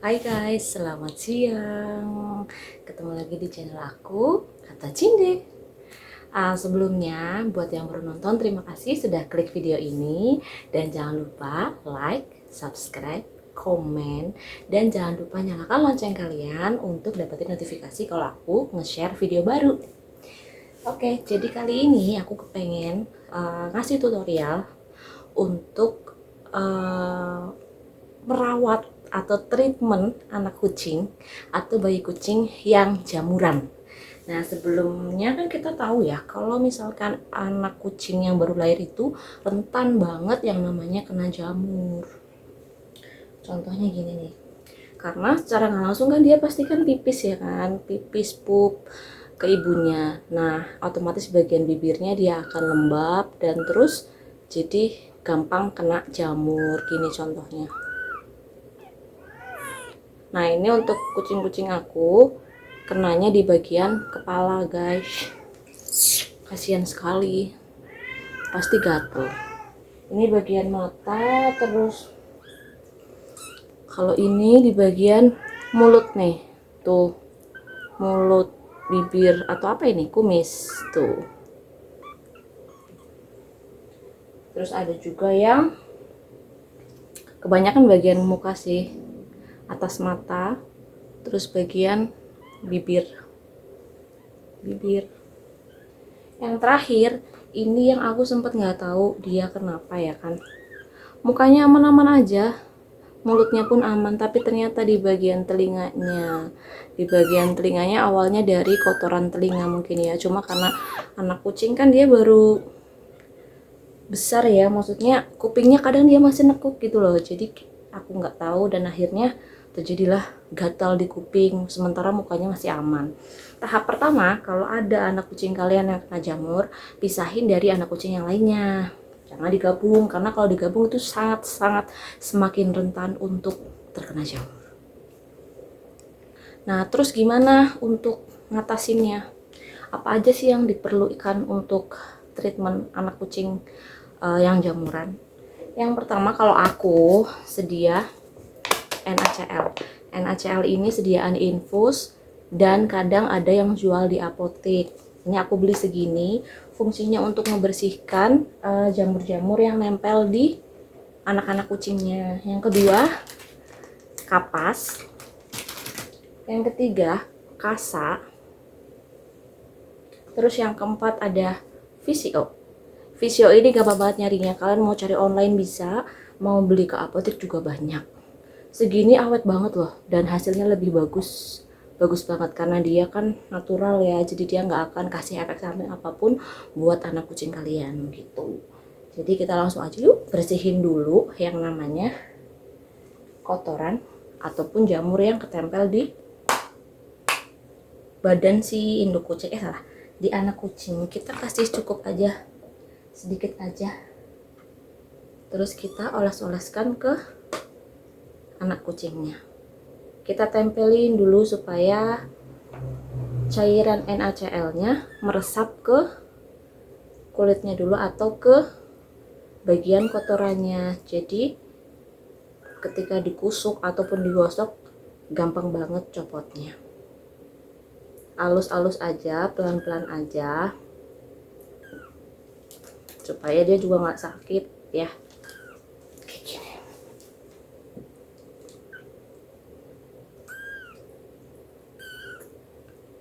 Hai guys, selamat siang. Ketemu lagi di channel aku, Kata Cinde. Sebelumnya, buat yang baru nonton, terima kasih sudah klik video ini. Dan jangan lupa like, subscribe, komen, dan jangan lupa nyalakan lonceng kalian untuk dapetin notifikasi kalau aku nge-share video baru. Oke, jadi kali ini aku kepengen ngasih tutorial untuk merawat atau treatment anak kucing atau bayi kucing yang jamuran. Nah, sebelumnya kan kita tahu ya, kalau misalkan anak kucing yang baru lahir itu rentan banget yang namanya kena jamur. Contohnya gini nih, karena secara nggak langsung kan dia pasti kan pipis ya kan, pipis pup ke ibunya. Nah, otomatis bagian bibirnya dia akan lembab dan terus jadi gampang kena jamur. Gini contohnya. Nah, ini untuk kucing-kucing aku kenanya di bagian kepala, guys. Kasihan sekali. Pasti gatel. Ini bagian mata, terus kalau ini di bagian mulut nih. Tuh. Mulut, bibir atau apa ini? Kumis. Tuh. Terus ada juga yang kebanyakan bagian muka sih. Atas mata, terus bagian bibir. Yang terakhir, ini yang aku sempet nggak tahu dia kenapa ya kan. Mukanya aman-aman aja, mulutnya pun aman, tapi ternyata di bagian telinganya. Di bagian telinganya awalnya dari kotoran telinga mungkin ya. Cuma karena anak kucing kan dia baru besar ya, maksudnya kupingnya kadang dia masih nekuk gitu loh. Jadi aku nggak tahu dan akhirnya terjadilah gatal di kuping sementara mukanya masih aman. Tahap pertama, kalau ada anak kucing kalian yang kena jamur, pisahin dari anak kucing yang lainnya. Jangan digabung, karena kalau digabung itu sangat-sangat semakin rentan untuk terkena jamur. Nah, terus gimana untuk ngatasinnya? Apa aja sih yang diperlukan untuk treatment anak kucing yang jamuran? Yang pertama, kalau aku sedia NaCl. NaCl ini sediaan infus dan kadang ada yang jual di apotek. Ini aku beli segini, fungsinya untuk membersihkan jamur-jamur yang nempel di anak-anak kucingnya. Yang kedua, kapas. Yang ketiga, kasa. Terus yang keempat ada Visio. Visio ini gampang banget nyarinya. Kalian mau cari online bisa, mau beli ke apotek juga banyak. Segini awet banget loh, dan hasilnya lebih bagus banget karena dia kan natural ya, jadi dia nggak akan kasih efek samping apapun buat anak kucing kalian gitu. Jadi kita langsung aja yuk bersihin dulu yang namanya kotoran ataupun jamur yang ketempel di badan si induk kucing, di anak kucing. Kita kasih cukup aja, sedikit aja, terus kita oles-oleskan ke anak kucingnya. Kita tempelin dulu supaya cairan NaCl-nya meresap ke kulitnya dulu atau ke bagian kotorannya. Jadi ketika dikusuk ataupun digosok gampang banget copotnya. Alus-alus aja, pelan-pelan aja, supaya dia juga nggak sakit ya.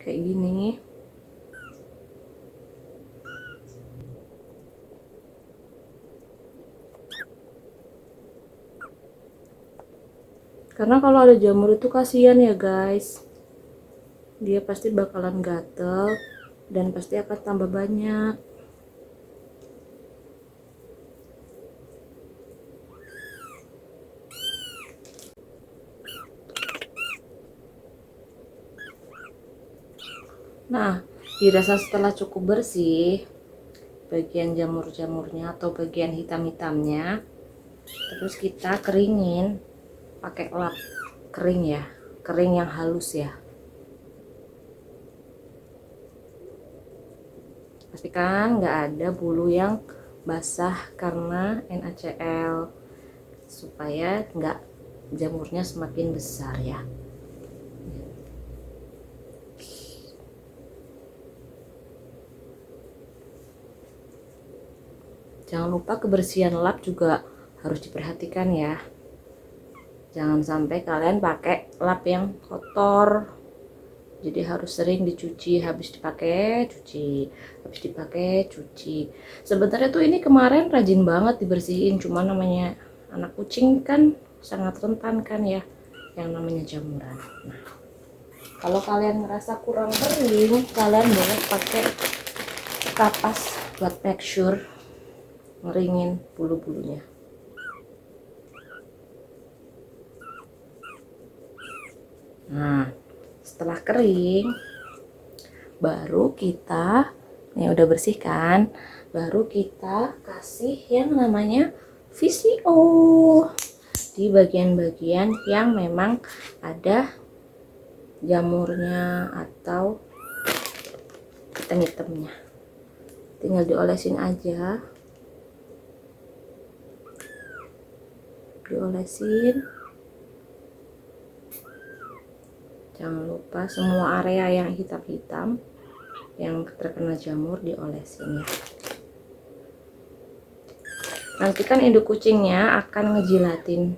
Kayak gini. Karena kalau ada jamur itu kasihan ya guys, dia pasti bakalan gatel dan pasti akan tambah banyak. Nah, dirasa setelah cukup bersih bagian jamur-jamurnya atau bagian hitam-hitamnya, terus kita keringin pakai lap kering ya, kering yang halus ya. Pastikan nggak ada bulu yang basah karena NaCl, supaya nggak jamurnya semakin besar ya. Jangan lupa kebersihan lap juga harus diperhatikan ya. Jangan sampai kalian pakai lap yang kotor. Jadi harus sering dicuci, habis dipakai cuci, habis dipakai cuci. Sebenarnya tuh ini kemarin rajin banget dibersihin, cuma namanya anak kucing kan sangat rentan kan ya yang namanya jamuran. Nah, kalau kalian ngerasa kurang kering, kalian boleh pakai kapas buat make sure ngeringin bulu-bulunya. Nah, setelah kering baru kita, ini udah bersih kan, baru kita kasih yang namanya VCO di bagian-bagian yang memang ada jamurnya atau hitam-hitamnya. Tinggal diolesin aja, diolesin. Jangan lupa semua area yang hitam-hitam yang terkena jamur diolesin ya. Nanti kan induk kucingnya akan ngejilatin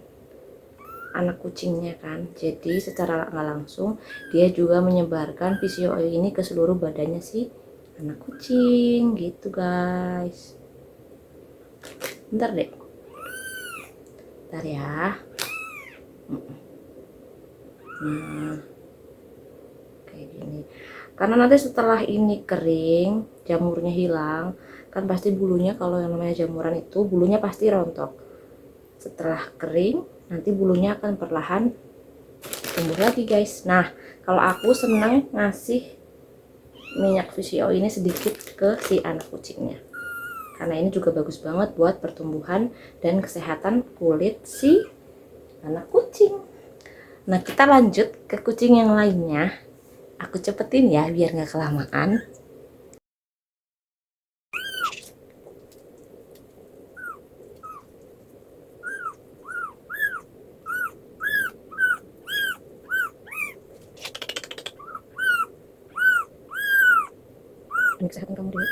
anak kucingnya kan, jadi secara nggak langsung dia juga menyebarkan VCO ini ke seluruh badannya si anak kucing gitu guys. Bentar deh, bentar ya. Nah, kayak gini. Karena nanti setelah ini kering, jamurnya hilang, kan pasti bulunya, kalau yang namanya jamuran itu bulunya pasti rontok. Setelah kering, nanti bulunya akan perlahan tumbuh lagi guys. Nah, kalau aku senang ngasih minyak VCO ini sedikit ke si anak kucingnya, karena ini juga bagus banget buat pertumbuhan dan kesehatan kulit si anak kucing. Nah, kita lanjut ke kucing yang lainnya. Aku cepetin ya biar nggak kelamaan. Demi kesehatan kamu dulu.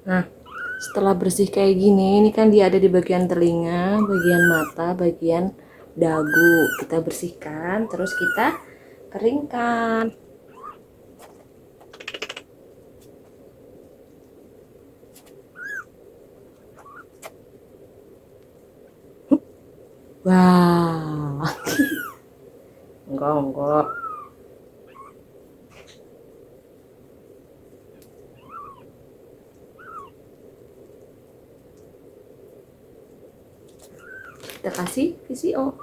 Nah, setelah bersih kayak gini, ini kan dia ada di bagian telinga, bagian mata, bagian dagu. Kita bersihkan, terus kita keringkan. Wah, enggak. Kita kasih VCO.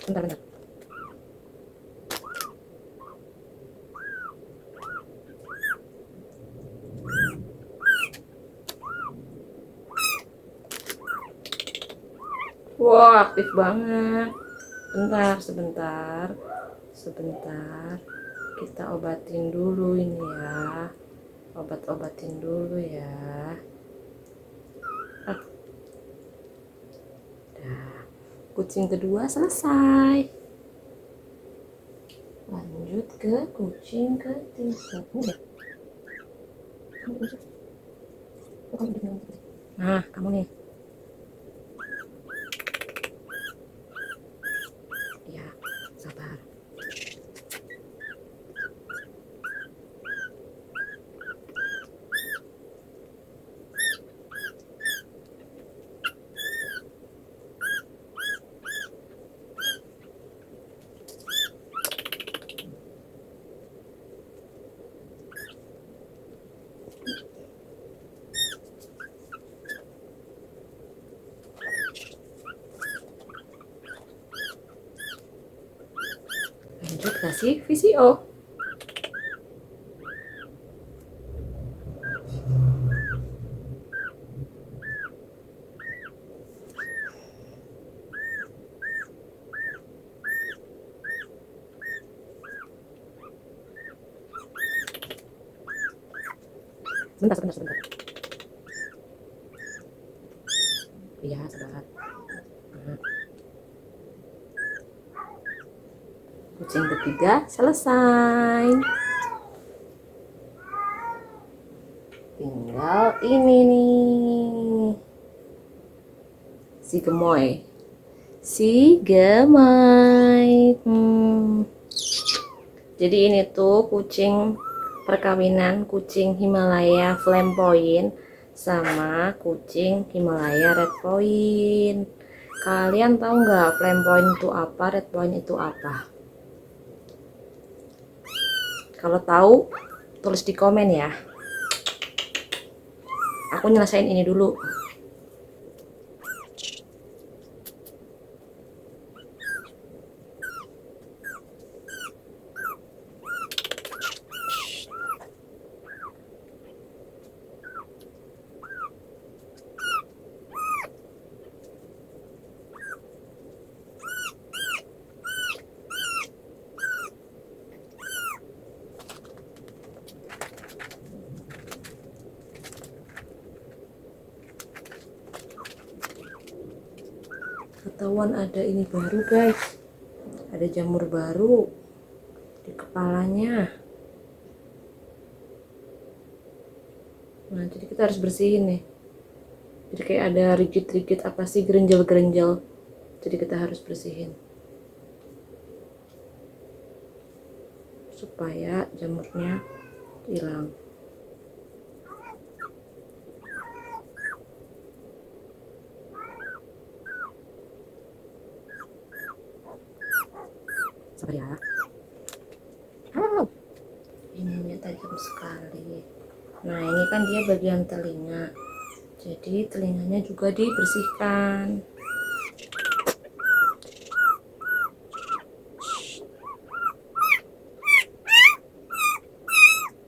Bentar. Wah, aktif banget. Sebentar. Kita obatin dulu ini ya. Obat-obatin dulu ya. Nah, kucing kedua selesai. Lanjut ke kucing ketiga. Nah, kamu nih. Ya, sabar. lanjut kasih VCO. Sebentar. Iya, sabar. Kucing ketiga selesai. Tinggal ini nih. Si gemoy. Jadi ini tuh kucing perkawinan kucing Himalaya Flamboyant sama kucing Himalaya Red Point. Kalian tahu nggak Flamboyant itu apa, Red Point itu apa? Kalau tahu tulis di komen ya. Aku nyelesain ini dulu. Ketahuan ada ini baru guys, ada jamur baru di kepalanya. Nah jadi kita harus bersihin nih, jadi kayak ada rigid apa sih, gerenjel, jadi kita harus bersihin supaya jamurnya hilang. Sabar ya. Ininya tajam sekali. Nah ini kan dia bagian telinga, jadi telinganya juga dibersihkan.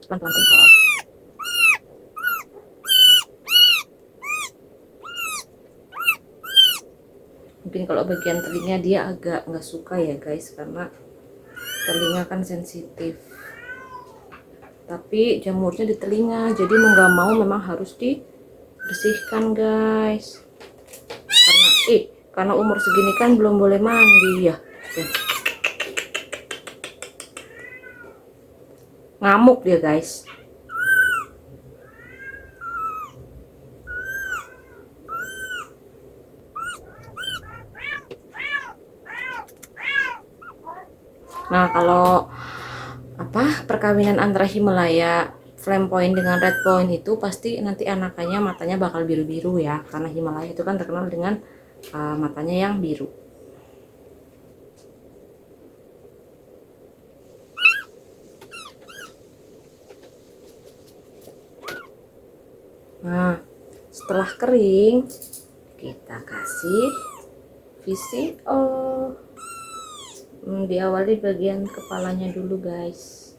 Pelan-pelan kok. Mungkin kalau bagian telinga dia agak nggak suka ya guys, karena telinga kan sensitif. Tapi jamurnya di telinga, jadi mau nggak mau memang harus dibersihkan guys. Karena umur segini kan belum boleh mandi ya. Ngamuk dia guys. Nah kalau perkawinan antara Himalaya Flamboyant dengan Red Point itu pasti nanti anakannya matanya bakal biru-biru ya, karena Himalaya itu kan terkenal dengan matanya yang biru. Nah setelah kering kita kasih VCO. Diawali bagian kepalanya dulu guys.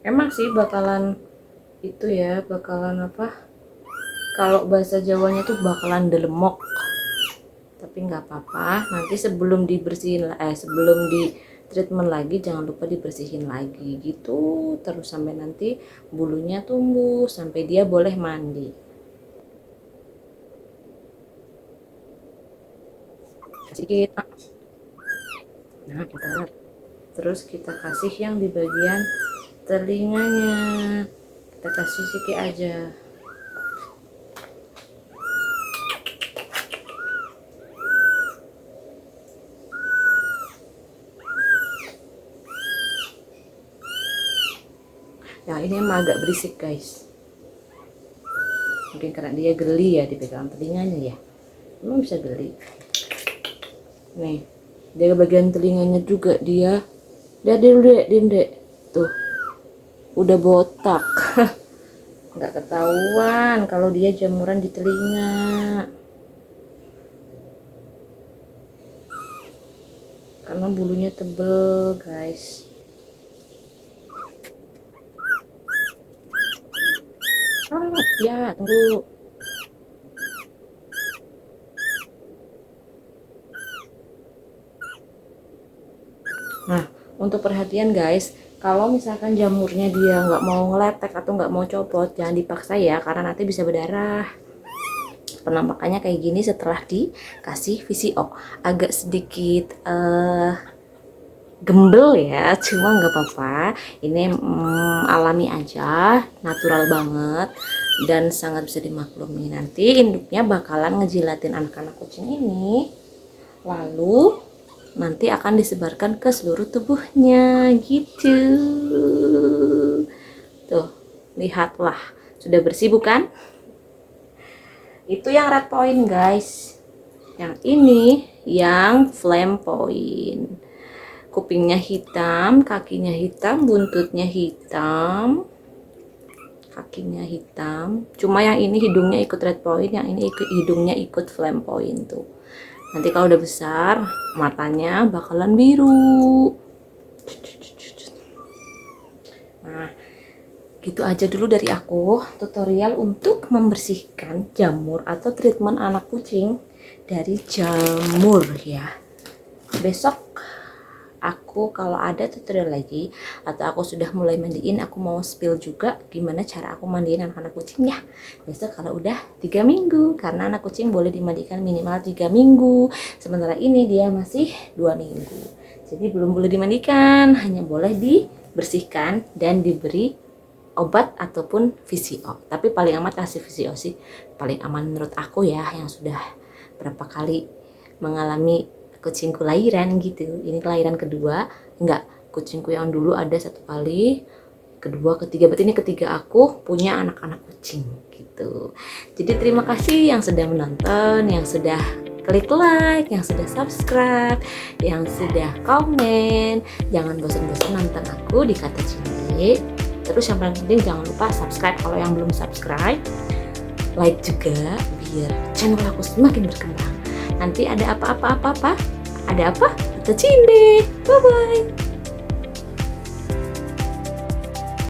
Emang sih bakalan itu ya, bakalan kalau bahasa Jawanya tuh bakalan delemok, tapi nggak apa-apa, nanti sebelum dibersihin sebelum di treatment lagi jangan lupa dibersihin lagi gitu terus sampai nanti bulunya tumbuh sampai dia boleh mandi. Sedikit. Nah kita terus kita kasih yang di bagian telinganya, kita kasih sedikit aja. Nah ini emang agak berisik guys, mungkin karena dia geli ya dipegang telinganya ya, emang bisa geli. Nih dia bagian telinganya juga dia diem dek tuh udah botak. nggak ketahuan kalau dia jamuran di telinga, karena bulunya tebel guys. Ya tunggu. Nah, untuk perhatian guys, kalau misalkan jamurnya dia nggak mau ngeletek atau nggak mau copot, jangan dipaksa ya, karena nanti bisa berdarah. Penampakannya kayak gini setelah dikasih VCO, agak sedikit gembel ya, cuma nggak apa-apa. Ini alami aja, natural banget, dan sangat bisa dimaklumi. Nanti induknya bakalan ngejilatin anak-anak kucing ini, lalu nanti akan disebarkan ke seluruh tubuhnya gitu. Tuh, lihatlah, sudah bersih bukan? Itu yang red point guys. Yang ini yang flame point. Kupingnya hitam, kakinya hitam, buntutnya hitam, kakinya hitam. Cuma yang ini hidungnya ikut red point, yang ini hidungnya ikut flame point tuh. Nanti kalau udah besar, matanya bakalan biru. Nah, gitu aja dulu dari aku, tutorial untuk membersihkan jamur atau treatment anak kucing dari jamur ya. Besok aku kalau ada tutorial lagi, atau aku sudah mulai mandiin, aku mau spill juga gimana cara aku mandiin anak-anak kucing ya. Besok kalau udah 3 minggu, karena anak kucing boleh dimandikan minimal 3 minggu, sementara ini dia masih 2 minggu. Jadi belum boleh dimandikan, hanya boleh dibersihkan dan diberi obat ataupun VCO. Tapi paling amat kasih VCO sih, paling aman menurut aku ya, yang sudah berapa kali mengalami kucingku lahiran gitu. Ini kelahiran kedua, enggak, kucingku yang dulu ada 1 kali, kedua, ketiga, berarti ini ketiga aku punya anak-anak kucing gitu. Jadi terima kasih yang sudah menonton, yang sudah klik like, yang sudah subscribe, yang sudah komen. Jangan bosan-bosan nonton aku di Kata Cinde. Terus yang paling penting jangan lupa subscribe kalau yang belum subscribe, like juga biar channel aku semakin berkembang. Nanti ada apa-apa, ada apa? Kata Cinde. Bye-bye.